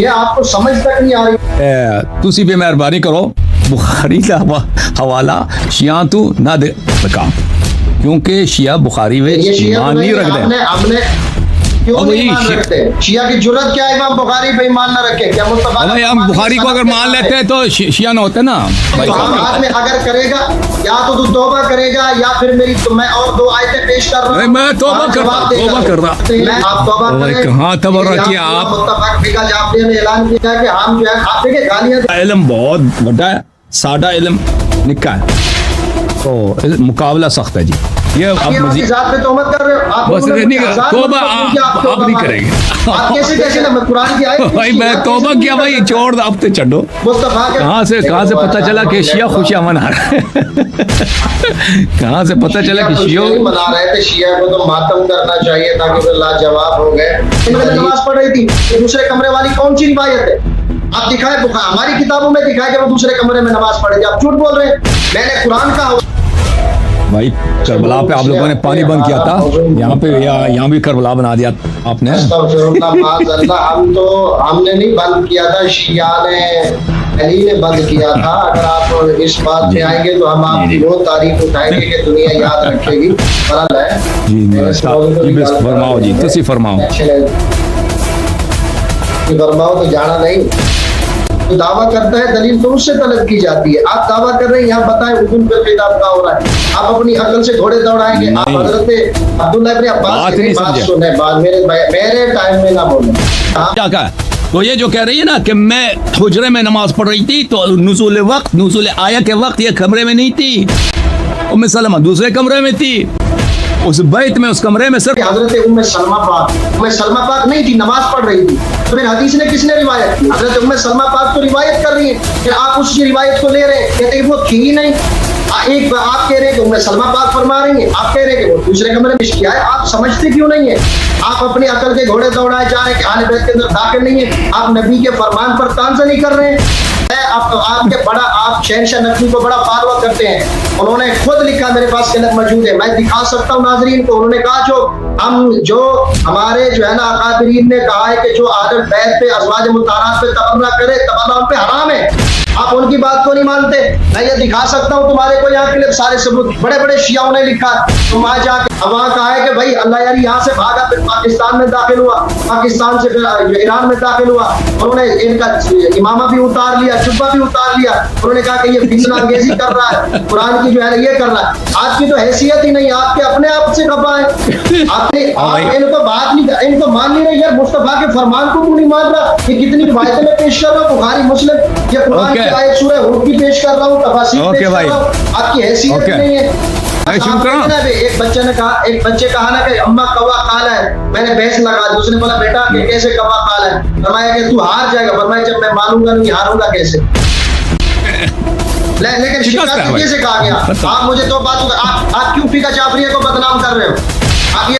یہ آپ کو سمجھ تک نہیں آ رہی. تسی بھی مہربانی کرو بخاری کا حوالہ شیعہ تو نہ دے لکا کیونکہ شیعہ بخاری میں ایمان نہیں رکھ دے. ہم نے کیوں نہیں ایمان رکھتے؟ شیعہ کی جرت کیا ہے امام بخاری پہ ایمان نہ رکھے؟ کیا مصطفیٰ ہم بخاری کو اگر مان لیتے ہیں تو شیعہ نہ ہوتے نا. تو ہم آدمی اگر کرے گا یا تو توبہ کرے گا یا پھر میری میں اور دو آیتیں پیش کر رہا ہوں. میں توبہ کر رہا میں آپ توبہ کریں. کہاں توبہ کیا آپ؟ متفق فقہ جعفریہ نے اعلان کیا کہ ہم جو ہے آپ دیکھیں گالیاں. علم بہت بڑا ہے, سادہ علم نکا ہے تو مقابلہ سخت ہے جی. یہ اب مزید ذات پہ تہمت کر رہے ہو آپ. بس توبہ آپ نہیں کریں گے. آپ کیسے کیسے قرآن کی آیت بھائی میں توبہ کیا بھائی چھوڑ دو اب تو چھڈو. مصطفیٰ کہاں سے پتہ چلا کہ شیعہ خوشیاں منا رہے ہیں؟ کہاں سے پتہ چلا کہ شیعہ منا رہے تھے؟ شیعہ کو تو ماتم کرنا چاہیے تھا کہ اللہ جواب ہو گئے. نماز پڑھ رہی تھی دوسرے کمرے والی کون سی روایت ہے؟ آپ دکھائے ہماری کتابوں میں دکھائے کہ وہ دوسرے کمرے میں نماز پڑھے تھے. آپ جھوٹ بول رہے ہیں. میں نے قرآن کا بھائی کربلا پہ آپ لوگوں نے پانی بند کیا تھا, یہاں بھی کربلا بنا دیا آپ نے. ہم نے نہیں بند کیا تھا, شیعہ نے علی نے بند کیا تھا. اگر آپ اس بات پہ آئیں گے تو ہم آپ کی وہ تعریف اٹھائیں گے کہ دنیا یاد رکھے گی. فرض ہے جی فرماؤ جی تسی فرماؤ. فرماؤ تو جانا نہیں. تو دعویٰ کرتا ہے دلیل تو اس سے طلب کی جاتی ہے. آپ دعویٰ کر رہے ہیں یہاں بتائیں اردن پہ خطاب کا ہو رہا ہے. آپ اپنی عقل سے گھوڑے دوڑائیں گے. آپ حضرت عبداللہ ابن عباس کی بات سنیں, میرے ٹائم میں نہ بولیں. کیا کہا تو یہ جو کہہ رہی ہے نا کہ میں حجرے میں نماز پڑھ رہی تھی تو نزول آیا کے وقت یہ کمرے میں نہیں تھی, ام سلمہ دوسرے کمرے میں تھی. اس بیت میں اس کمرے میں صرف حضرت ام سلمہ پاک نہیں تھی, نماز پڑھ رہی تھی. تو پھر حدیث نے کس نے روایت کی؟ حضرت ام سلمہ پاک تو روایت کر رہی ہیں, پھر آپ اس کی روایت کو لے رہے ہیں, کہتے ہیں وہ تھی ہی نہیں. ایک آپ کہہ رہے ہیں کہ ام سلمہ پاک فرما رہی ہیں, آپ کہہ رہے ہیں کہ وہ دوسرے کمرے میں کیا ہے. آپ سمجھتے کیوں نہیں ہیں؟ آپ اپنی عقل کے گھوڑے دوڑائے جا رہے ہیں کہ اہل بیت کے اندر داخل نہیں ہے. آپ نبی کے فرمان پر طعنہ کر رہے ہیں. آپ کے بڑا آپ شہنشاہ نقوی کو بڑا فالو کرتے ہیں. انہوں نے خود لکھا, میرے پاس کلپ موجود ہے, میں دکھا سکتا ہوں ناظرین کو. انہوں نے کہا جو ہمارے جو ہے نا اکابرین نے کہا ہے کہ جو اہل بیت پہ ازواج مطہرات پہ تبرہ کرے, تبرہ ان پہ حرام ہے. آپ ان کی بات کو نہیں مانتے. میں یہ دکھا سکتا ہوں تمہارے کو یہاں کلپ سارے ثبوت. بڑے بڑے شیعوں نے لکھا. تو وہاں جا کے وہاں کہا ہے کہ بھائی اللہ یاری یہاں سے بھاگا پھر پاکستان میں داخل ہوا, پاکستان سے پھر ایران میں داخل ہوا. انہوں نے ان کا امامہ بھی اتار لیا, جبہ بھی اتار لیا. انہوں نے کہا کہ یہ فتنہ انگیزی کر رہا ہے, قرآن کی جو ہے یہ کر رہا ہے. آپ کی تو حیثیت ہی نہیں, آپ کے اپنے آپ سے خفا ہے. آپ ان کو بات نہیں, ان کو مان نہیں رہے. یار مصطفیٰ کے فرمان کو کیوں نہیں مان رہا؟ یہ کتنی روایتیں میں پیش کر رہا ہوں, بخاری مسلم, یہ قرآن کی آیت سورہ ہود کی پیش کر رہا ہوں, تفاسیر پیش کر رہا ہوں. آپ کی حیثیت نہیں ہے. ایک بچے نے کہا, ایک بچے کہا نا کہ اماں کوا کالا ہے. میں نے بحث لگا دی. اس نے بولا بیٹا کہ کیسے کوا کالا ہے؟ فرمایا کہ تو ہار جائے گا. فرمایا جب میں مانوں گا نہیں ہاروں گا کیسے؟ لیکن شکست کیسے کہا گیا؟ آپ مجھے تو بات, آپ کیوں فقہ جعفریہ کو بدنام کر رہے ہو؟ آپ